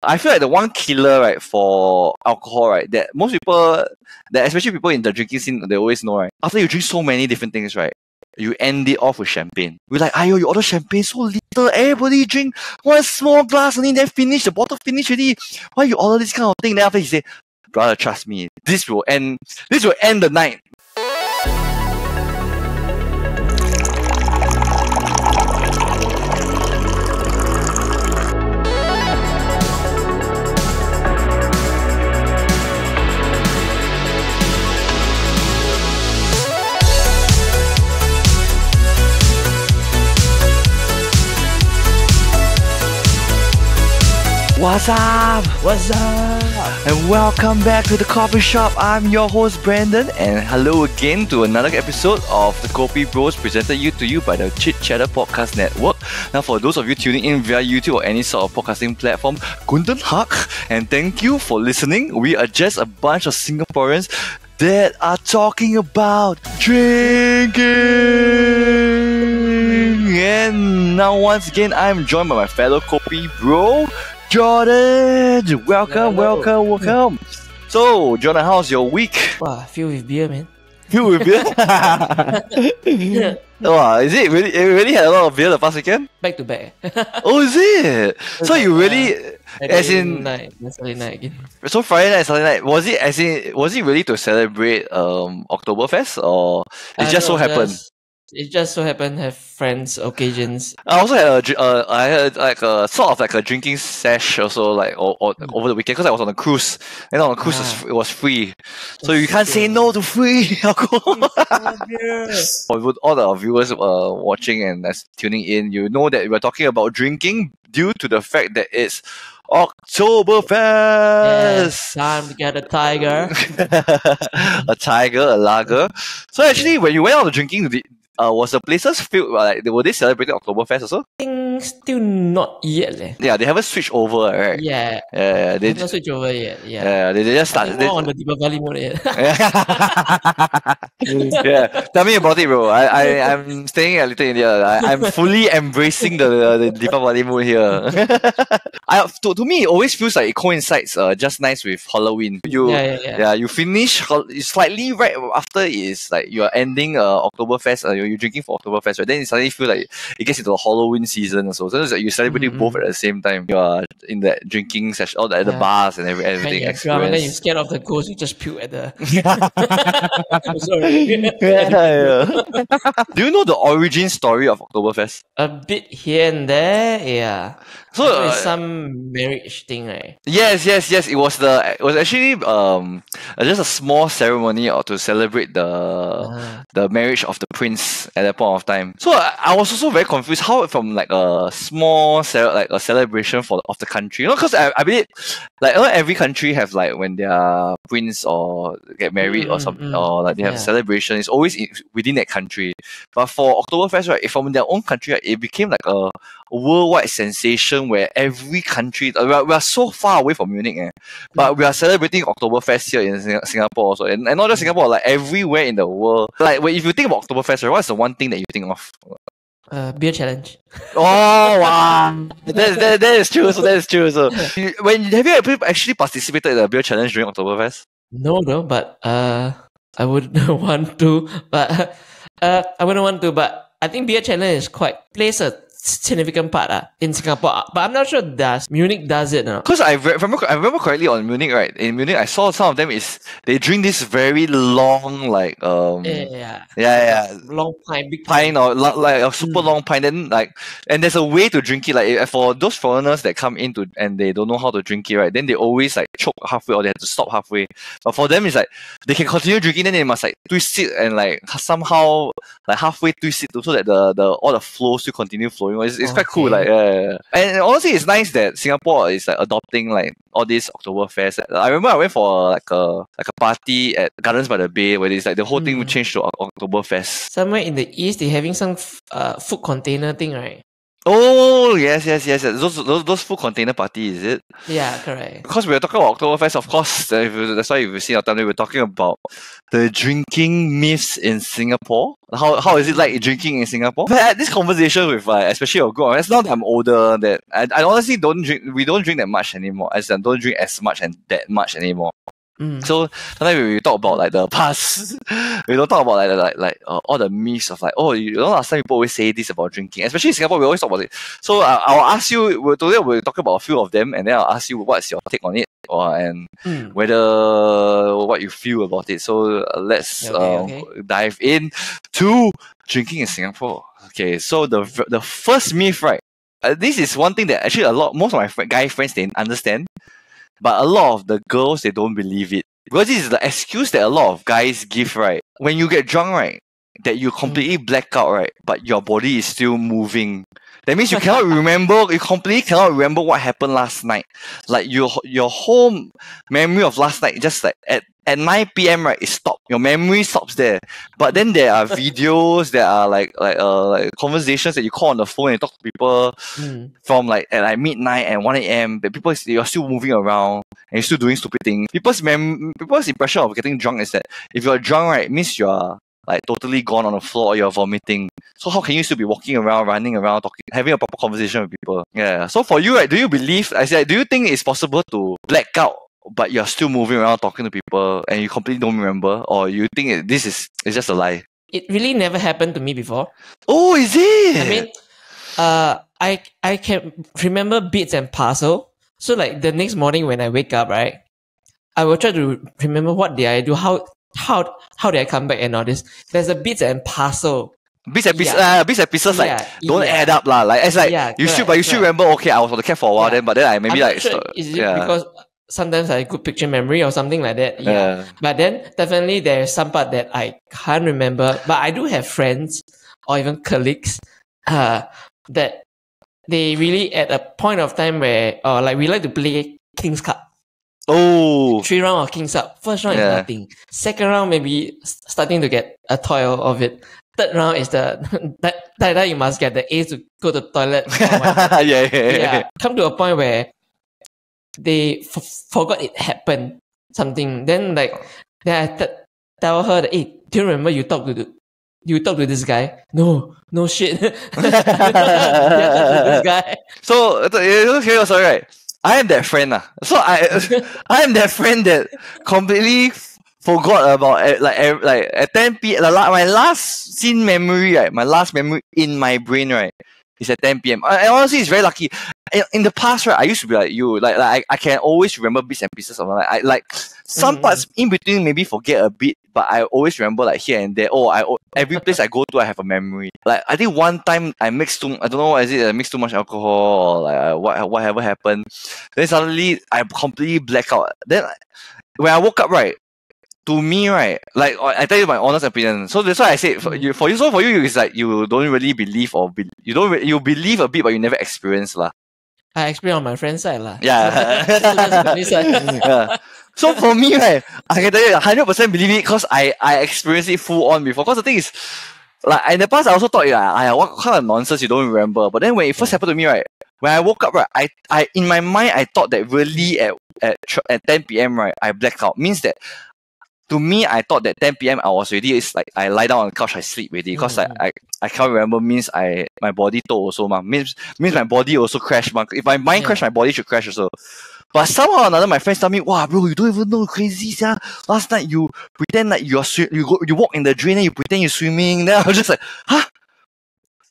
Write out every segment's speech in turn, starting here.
I feel like the one killer, right, for alcohol, right, that most people, that especially people in the drinking scene, they always know, right, after you drink so many different things, right, you end it off with champagne. We're like, ayo, you order champagne so little, everybody drink one small glass only, then finish, the bottle finish already. Why you order this kind of thing? Then after he say, brother, trust me, this will end the night. What's up? What's up? And welcome back to the coffee shop. I'm your host Brandon, and hello again to another episode of the KopiBros presented to you by the Chit Podcast Network. Now, for those of you tuning in via YouTube or any sort of podcasting platform, Guten Tag, and thank you for listening. We are just a bunch of Singaporeans that are talking about drinking. And now, once again, I'm joined by my fellow Kopi bro, Jordan. Welcome. So, Jordan, how's your week? Wow, filled with beer, man. Filled with beer? Wow, is it really? You really had a lot of beer the past weekend? Back to back. Oh, is it? So you really, as in, Saturday night again. so Friday night, Saturday night, was it really to celebrate Octoberfest, or it just so happened? It just so happened have friends occasions. I also had I had like a sort of like a drinking sesh also, like over the weekend, because I was on a cruise, and on a cruise it was free, so you can't say no to free alcohol. For all the viewers watching and tuning in, you know that we're talking about drinking due to the fact that it's Octoberfest. Yes, time to get a tiger. A tiger, a lager. So actually, when you went out to drinking, was the places filled, like, were they celebrating Octoberfest also? I think still not yet. Yeah, they haven't switched over, right? Yeah. They not switch over yet. Yeah. Yeah, they just started. More on the Deepavali mode yet. Yeah, tell me about it, bro. I'm staying at Little India. I'm fully embracing the Deepavali mood here. To me, it always feels like it coincides just nice with Halloween. You finish slightly right after is like you're ending Octoberfest. You're drinking for Octoberfest, right? Then it suddenly feels like it gets into the Halloween season also. So it's like you're celebrating both at the same time. You are in that drinking session, all at the bars and everything. And then you're scared of the ghost, you just puke at the. Sorry. Do you know the origin story of Octoberfest? A bit here and there, yeah. So it's some marriage thing, right? Yes. It was actually just a small ceremony to celebrate the marriage of the prince at that point of time. So I was also very confused how from like a small a celebration of the country, because I believe like every country have like when their prince or get married or something, or like they have celebration. It's always within that country. But for Octoberfest, right, from their own country, right, it became like a worldwide sensation where every country, we are so far away from Munich, but we are celebrating Octoberfest here in Singapore also, and not just Singapore, like everywhere in the world. Like if you think about Octoberfest, right, what's the one thing that you think of? Beer challenge. Oh wow, that is true. So that is true. So have you actually participated in the beer challenge during Octoberfest? No, but I would want to, but I wouldn't want to, but I think beer challenge plays a significant part in Singapore, but I'm not sure Munich does it now. Because I remember correctly on Munich, right? In Munich, I saw some of them they drink this very long long pint, big pint or like a super long pint. Then and there's a way to drink it. Like for those foreigners that come into and they don't know how to drink it, right? Then they always like choke halfway or they have to stop halfway. But for them, it's like they can continue drinking, then they must like twist it and like somehow like halfway twist it so that the all the flow still continue flowing. It's quite cool, like and honestly, it's nice that Singapore is like adopting like all these Octoberfest. I remember I went for like a party at Gardens by the Bay where it's like the whole thing would change to Octoberfest. Somewhere in the east, they're having some food container thing, right? Oh, yes. Those full container parties, is it? Yeah, correct. Because we were talking about Octoberfest, of course. That's why you've seen our time, we were talking about the drinking myths in Singapore. How is it like drinking in Singapore? But I had this conversation with especially your group. It's now that I'm older that I honestly don't drink. We don't drink that much anymore. As in, don't drink as much and that much anymore. So sometimes we talk about like the past, we don't talk about like all the myths of like, oh, you know, last time people always say this about drinking, especially in Singapore. We always talk about it. So I'll ask you. Today we'll talk about a few of them, and then I'll ask you what's your take on it, and whether what you feel about it. So let's dive in to drinking in Singapore. Okay, so the first myth, right? This is one thing that actually most of my guy friends they understand. But a lot of the girls, they don't believe it. Because this is the excuse that a lot of guys give, right? When you get drunk, right? That you completely black out, right? But your body is still moving. That means you cannot remember, you completely cannot remember what happened last night. Like your whole memory of last night, just like at 9 p.m, right, it stopped. Your memory stops there. But then there are videos, there are like conversations that you call on the phone and talk to people from like at like midnight and 1 a.m. But you're still moving around and you're still doing stupid things. People's impression of getting drunk is that if you're drunk, right, it means you're like totally gone on the floor or you're vomiting. So how can you still be walking around, running around, talking, having a proper conversation with people? Yeah. So for you, right, do you think it's possible to black out but you're still moving around talking to people and you completely don't remember, or you think this is just a lie? It really never happened to me before. Oh, is it? I mean, I can remember bits and parcel. So like the next morning when I wake up, right, I will try to remember what did I do, how did I come back and all this. There's a bits and parcel. Bits and pieces like don't add up lah. Like it's like you should remember. Okay, I was on the cab for a while then, but then I maybe I'm sure is it because sometimes I have good picture memory or something like that. Yeah. But then definitely there's some part that I can't remember. But I do have friends or even colleagues that they really at a point of time where like we like to play King's Cup. Oh. 3 round of King's Cup. First round is nothing. Second round maybe starting to get a toil of it. Third round is that you must get the A's to go to the toilet. Yeah. Come to a point where they forgot it happened. Something. Then I tell her that, hey, do you remember you talked to this guy? No shit. You talked to this guy. So sorry, right? I am that friend. So I am that friend that completely forgot about at 10 p.m. My last scene memory, right? My last memory in my brain, right, is at 10 p.m. And honestly, it's very lucky. In the past, right, I used to be like you. Like I can always remember bits and pieces of my life. I like some parts in between maybe forget a bit, but I always remember like here and there. Every place I go to, I have a memory. Like I think one time I mixed I don't know, is it I mixed too much alcohol or like whatever happened. Then suddenly I completely black out. Then when I woke up, right, to me, right, like I tell you my honest opinion. So that's why I said for you, it's like you don't really believe you believe a bit, but you never experience lah. I experience on my friend's side lah. Yeah. Yeah. So for me, right, I can tell you 100% believe it because I experienced it full on before. Because the thing is, like in the past, I also thought, what kind of nonsense you don't remember. But then when it first happened to me, right, when I woke up, right, I in my mind I thought that really at 10 p.m, right, I blacked out. Means that to me, I thought that 10 p.m. I was already, it's like I lie down on the couch, I sleep already. Because I can't remember means my body told also, means my body also crashed. If my mind crashed, my body should crash also. But somehow or another, my friends tell me, wow, bro, you don't even know, crazy, yeah. Last night you pretend like you walk in the drain and you pretend you're swimming. Then I was just like, huh?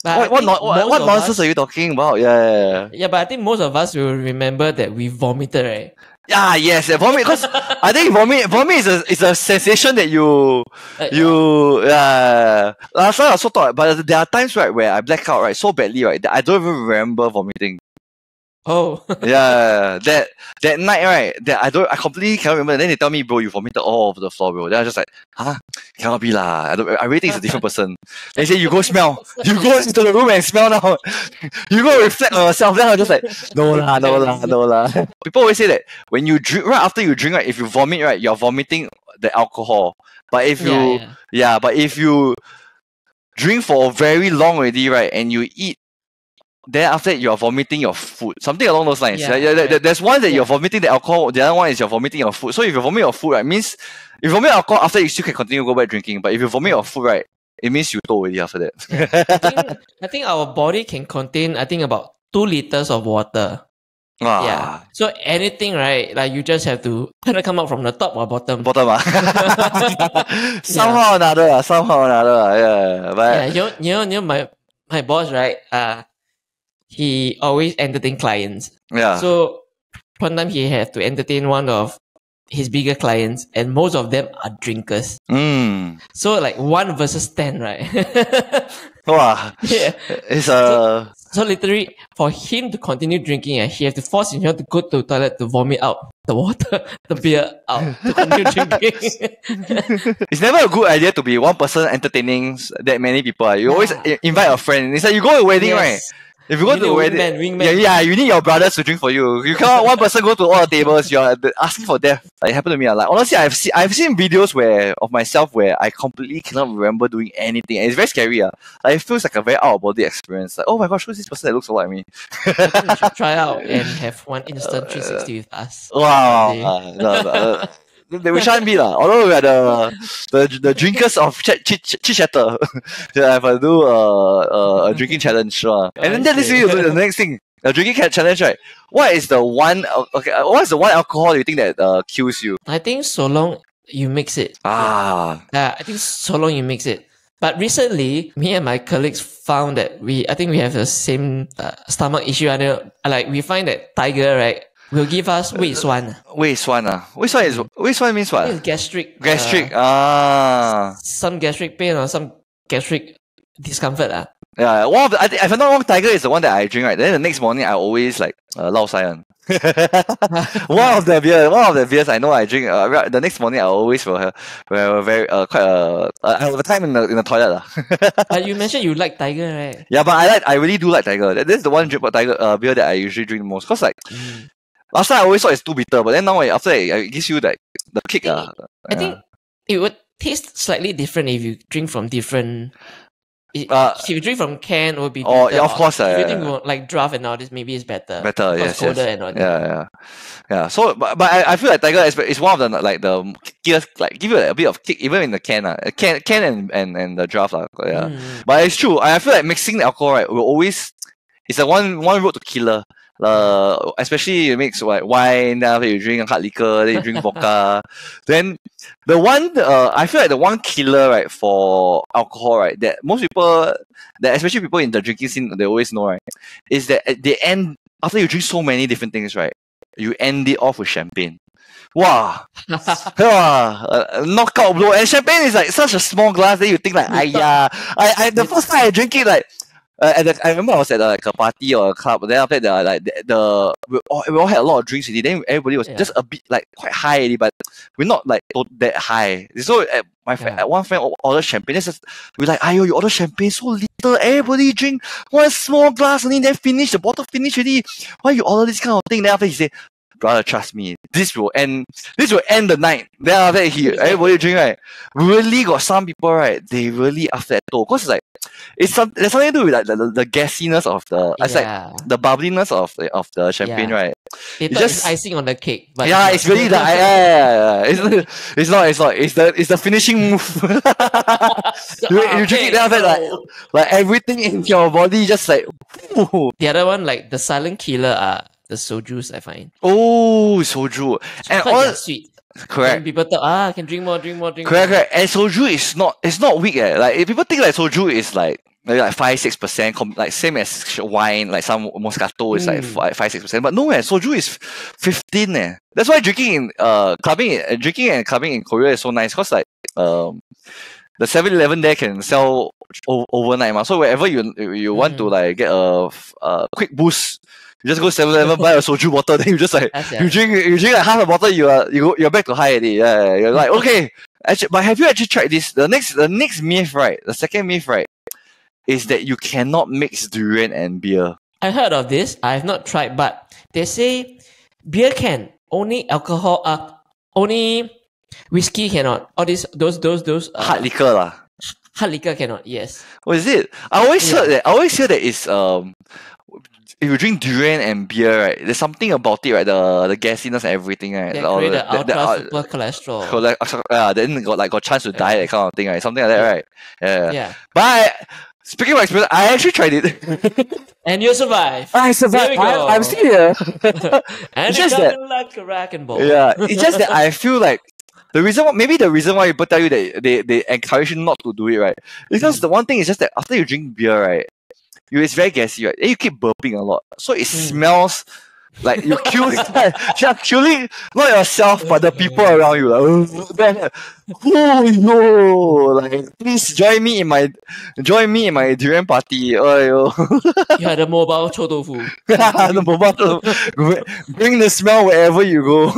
What nonsense are you talking about? Yeah. Yeah, but I think most of us will remember that we vomited, right? Yeah, yes, vomit. Because I think vomit is a sensation that last time I also thought, but there are times, right, where I black out, right, so badly, right, that I don't even remember vomiting. Oh. Yeah, that night, right, that I completely cannot remember. And then they tell me, bro, you vomited all over the floor, bro. Then I was just like, huh? Cannot be lah. I really think it's a different person. They say, you go smell. You go into the room and smell now. You go reflect on yourself. Then I was just like, no lah. People always say that when you drink, right after you drink, right, if you vomit, right, you're vomiting the alcohol. But if you drink for very long already, right, and you eat then after that you're vomiting your food. Something along those lines. Yeah. There's one that you're vomiting the alcohol, the other one is you're vomiting your food. So if you vomit your food, right, means if you vomit alcohol after you still can continue to go back drinking. But if you vomit your food, right, it means you told already after that. I think our body can contain, I think, about 2 liters of water. Yeah. So anything, right? Like you just have to kind of come out from the top or bottom. Bottom, somehow or another. Yeah. But you know, my boss, right? He always entertain clients. Yeah. So one time he had to entertain one of his bigger clients, and most of them are drinkers. So like 1 versus 10, right? Wow. Yeah. It's So literally, for him to continue drinking, he has to force himself to go to the toilet to vomit out the water, the beer out to continue drinking. It's never a good idea to be one person entertaining that many people. You always invite a friend. It's like you go to a wedding, right? If you go to a wedding, wingman. Yeah, you need your brothers to drink for you. You can't one person go to all the tables. You're asking for death. Like, it happened to me. Like, honestly, I've seen videos of myself where I completely cannot remember doing anything. And it's very scary. Like, it feels like a very out of body experience. Like, oh my gosh, who's this person that looks so like me? I think we should try out and have one instant 360 with us. Wow. No. We shan't be although we are the drinkers of chit chatter. I have to do a drinking challenge. And then that leads me to the next thing. The drinking challenge, right? What is the one what's the one alcohol you think that kills you? I think so long you mix it. I think so long you mix it. But recently, me and my colleagues found that I think we have the same stomach issue. Like we find that Tiger, right, will give us 胃酸. 胃酸means what? It's gastric. Some gastric pain or some gastric discomfort. Yeah, if I'm not wrong, Tiger is the one that I drink, right? Then the next morning I always like lao sai one. One of the beers I know I drink. The next morning I always will have very quite I have a time in the toilet. You mentioned you like Tiger, right? Yeah, but I really do like Tiger. That's the one Tiger beer that I usually drink the most. Cause like last time I always thought it's too bitter, but then now after that, it gives you like the kick. I think it would taste slightly different if you drink from different. If you drink from can, it would be bitter. Yeah, of course. If you drink from like draft and all this, maybe it's better. Yes. Colder and all that. Yeah. So, but I feel like Tiger is one of the like the gears, like give you a bit of kick even in the can. Can and the draft. Yeah. But it's true. I feel like mixing the alcohol, right, will always it's a one road to killer. Especially you mix like wine, then after you drink hard liquor, then you drink vodka. Then the one I feel like the one killer, right, for alcohol, right, that most people, that especially people in the drinking scene, they always know, right, is that at the end, after you drink so many different things, right, you end it off with champagne. Wow. Knockout blow. And champagne is like such a small glass that you think like, I the first time I drink it, like I remember I was at like a party or a club, but then after that, we all had a lot of drinks already. Then everybody was just a bit like quite high already, but we're not like that high. So one friend ordered champagne. We're like, ayo, you order champagne so little. Everybody drink one small glass only, then the bottle finish already. Why you order this kind of thing? Then after he said, brother, trust me, this will end the night. Then after that, everybody drink, right? Really got some people, right? They really after that though, cause it's like there's something to do with like the gassiness of it's like the bubbliness of the champagne, right? It's just icing on the cake. But it's really the It's not. It's the finishing move. You drink it, then after that, like everything in your body just like. Ooh. The other one, like the silent killer, are the sojus, I find. Oh, soju. And all sweet. Correct. And people thought, I can drink more. Correct. And soju it's not weak. Like if people think like soju is like maybe like 5-6%, like same as wine, like some Moscato is like 5-6%. But no, soju is 15. That's why drinking and clubbing in Korea is so nice, because like the 7-Eleven there can sell overnight. So wherever you want to like get a quick boost, you just go 7-Eleven, buy a soju bottle, then you just like you drink like half a bottle, you're back to high already. Yeah, you're like, okay. Actually, but have you actually tried this? The next myth, right? The second myth, right, is that you cannot mix durian and beer. I heard of this. I have not tried, but they say beer can, only alcohol, only whiskey cannot. All those hard liquor lah. Hard liquor cannot. Yes. What is it? I always hear that it's if you drink durian and beer, right, there's something about it, right? The gassiness and everything, right? They create the ultra super cholesterol. Then got chance to die, that kind of thing, right? Something like that, right? Yeah. Yeah. But speaking of experience, I actually tried it. And you survive. I survived. There we go. I'm still here. And It's it's just that- like a rack and ball. Yeah, it's just that I feel like the reason why people tell you that they encourage you not to do it, right? Because the one thing is just that after you drink beer, right, it's very gassy, right? Then you keep burping a lot, so it smells like you're killing not yourself but the people around you. Like, like please join me in my durian party. Oh, You had a mobile chou tofu. the mobile bring the smell wherever you go.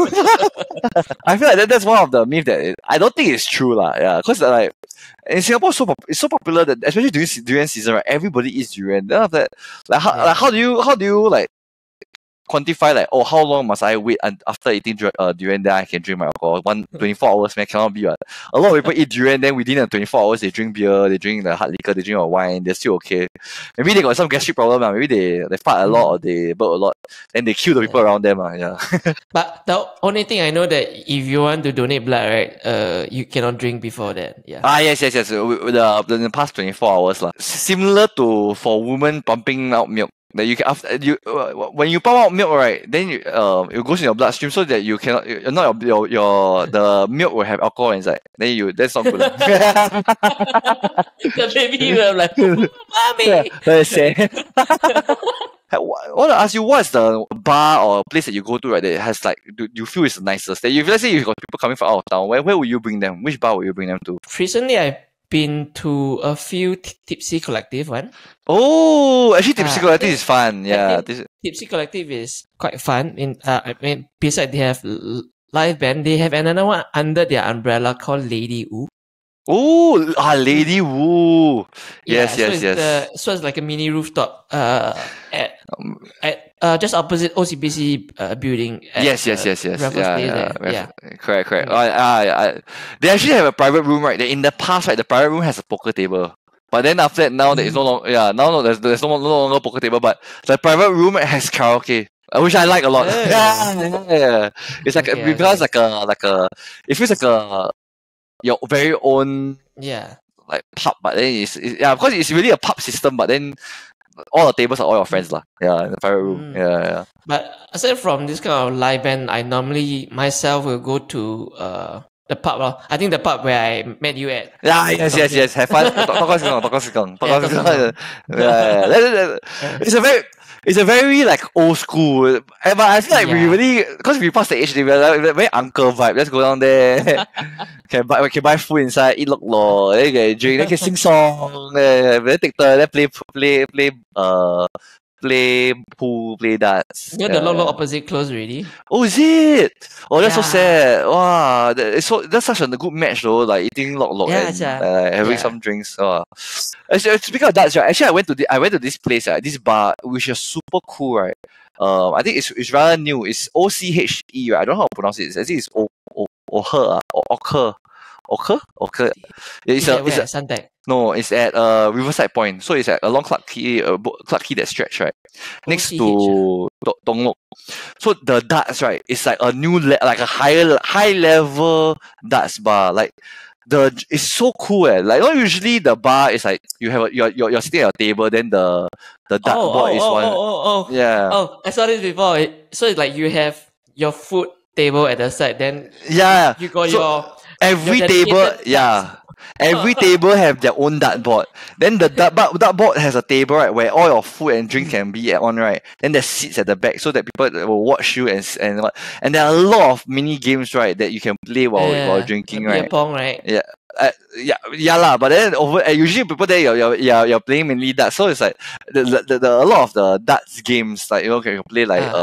I feel like that's one of the myths that I don't think it's true lah. Yeah, because like in Singapore, it's so popular that especially during durian season, right? Everybody eats durian. Then after that, how do you like quantify like, oh, how long must I wait after eating durian then I can drink my alcohol? 24 hours, man, cannot be. A lot of people eat durian, then within the 24 hours they drink beer, they drink the hard liquor, they drink wine, they're still okay. Maybe they got some gastric problem, maybe they fart a lot or they burp a lot, then they kill the people around them. Yeah. But the only thing I know that if you want to donate blood, right, you cannot drink before that. Yeah. Yes. In the past 24 hours, similar to for women pumping out milk. That you can when you pump out milk, right, then it goes in your bloodstream so that you cannot not your the milk will have alcohol inside. Then that's not good. The baby will like, mommy. That's sad. I want to ask you, what's the bar or place that you go to, right, that has like you feel is the nicest? That if let's say you've got people coming from out of town, where will you bring them? Which bar will you bring them to? Recently, I've been to a few Tipsy Collective one. Oh, actually, Tipsy Collective is fun. Yeah, Tipsy Collective is quite fun. I mean, besides they have live band, they have another one under their umbrella called Lady Wu. Oh, Lady Wu. Yes. So it's like a mini rooftop at just opposite OCBC building. Yes. Yeah. Correct. They actually have a private room, right? In the past, right, the private room has a poker table. But then after that, now there is no longer. Yeah, now there's no longer poker table. But the private room has karaoke, which I like a lot. Yeah. It's like because like a it feels like your very own like pub, but then because it's really a pub system. But then all the tables are all your friends lah. Yeah, in the private room. Yeah. But aside from this kind of live band, I normally myself will go to the pub. I think the pub where I met you at. Yes. Have fun. Talk. Yeah. It's a very like old school. But I feel like we really, because we passed the age, we're like very uncle vibe. Let's go down there. can buy food inside, eat lok, then can drink, then can sing song, then take turn, then play pool, play darts. You know, the lok opposite closed already. Oh, is it? Oh, that's so sad. Wow, that's such a good match though. Like eating lok and having some drinks. Speaking of darts, right? Actually, I went to this place, this bar, which is super cool, right? I think it's rather new. It's OCHE, right? I don't know how to pronounce it. I think it's Oker. It's Suntec. No, it's at Riverside Point. So it's at along Clarke Quay that stretch, right? Next to Dong Lok. So the darts, right, it's like a new like a high level darts bar. Like it's so cool. Like not usually the bar is like you have you're sitting at a table, then the dart board is one. Yeah. Oh, I saw this before. So it's like you have your food table at the side, then you got every table, every table have their own dartboard. Then the dartboard has a table, right, where all your food and drink can be on, right. Then there's seats at the back so that people will watch you and there are a lot of mini games, right, that you can play while drinking, right. Beer pong, right. But then usually people there you're playing mainly darts, so it's like a lot of the darts games, like you can play like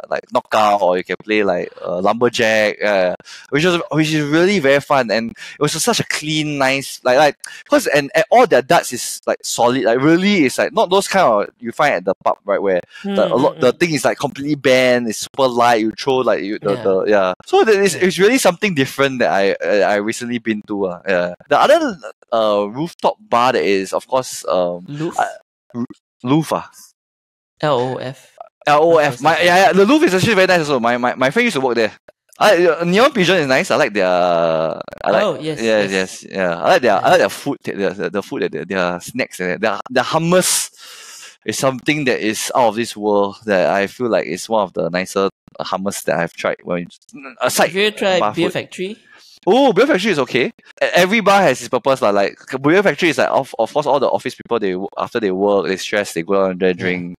like knockout, or you can play like lumberjack, which is really very fun, and it was such a clean, nice like because and all their darts is like solid, like really it's like not those kind of you find at the pub, right, where the thing is like completely bent, it's super light, you throw like so it's really something different that I recently been to. The other rooftop bar that is, of course, Loof? Loof. LOF. LOF. The Louvre is actually very nice also. My friend used to work there. Neon Pigeon is nice. I like their. Yes. Yeah. I like their food. The food that their snacks. Their hummus is something that is out of this world. That I feel like is one of the nicer hummus that I've tried. Aside, have you tried Beer food. Factory? Oh, Beer Factory is okay. Every bar has its purpose. Like Beer Factory is like of course all the office people after they work, they stress, they go out and drink.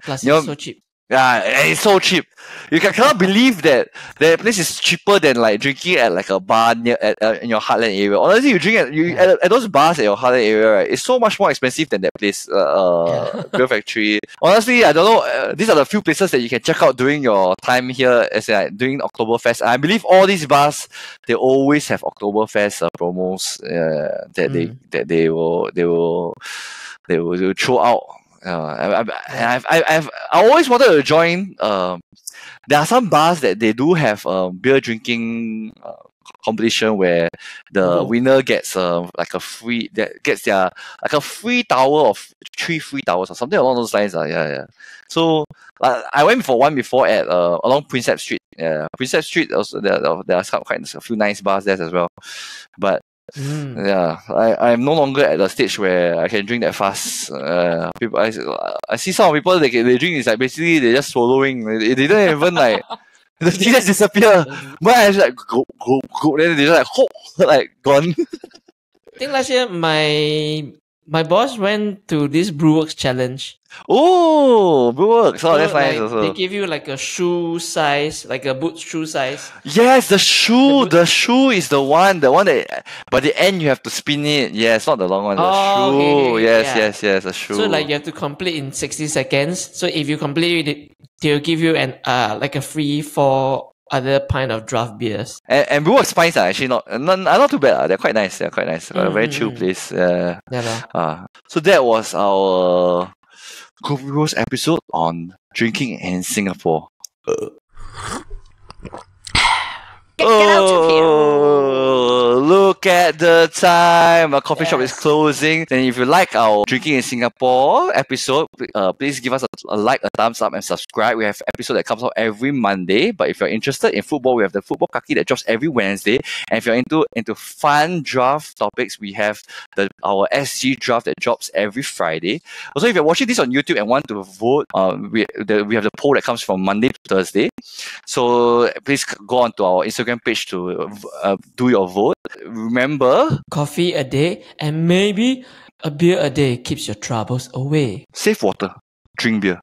Plus it's so cheap. Yeah, it's so cheap. You cannot believe that place is cheaper than like drinking at like a bar near in your heartland area. Honestly, you drink at those bars at your heartland area, right? It's so much more expensive than that place, Beer Factory. Honestly, I don't know. These are the few places that you can check out during your time here, as in, like during Octoberfest. I believe all these bars they always have Octoberfest promos that they will throw out. I've always wanted to join. There are some bars that they do have beer drinking competition where the winner gets like a free tower of 3 free towers or something along those lines. Yeah. So I went for one before at along Prinsep Street. Yeah, Prinsep Street also there are quite a few nice bars there as well, but. Yeah, I'm no longer at the stage where I can drink that fast. People, I see some people they drink is like basically they're just swallowing. They don't even like the thing just disappear. But I just like go, then they just like like gone. I think last year my boss went to this Brewworks challenge. Oh, Brewworks. Oh, that's nice also. They give you like a shoe size, like a boot shoe size. Yes, the shoe. The shoe is the one that. But the end you have to spin it. Yes, not the long one. The shoe. Okay, yes, the shoe. So like you have to complete in 60 seconds. So if you complete it, they'll give you an like a free 4 other pint of draft beers. And Brewworks pints are actually not too bad. They're quite nice. A very chill place. So that was our KopiBros episode on drinking in Singapore. Get out of here. Look at the time. Our coffee shop is closing. And if you like our Drinking in Singapore episode, please give us a like, a thumbs up, and subscribe. We have an episode that comes out every Monday. But if you're interested in football, we have the football kaki that drops every Wednesday. And if you're into fun draft topics, we have our SG draft that drops every Friday. Also, if you're watching this on YouTube and want to vote, we have the poll that comes from Monday to Thursday. So please go on to our Instagram page to do your vote. Remember, coffee a day and maybe a beer a day keeps your troubles away. Save water, drink beer.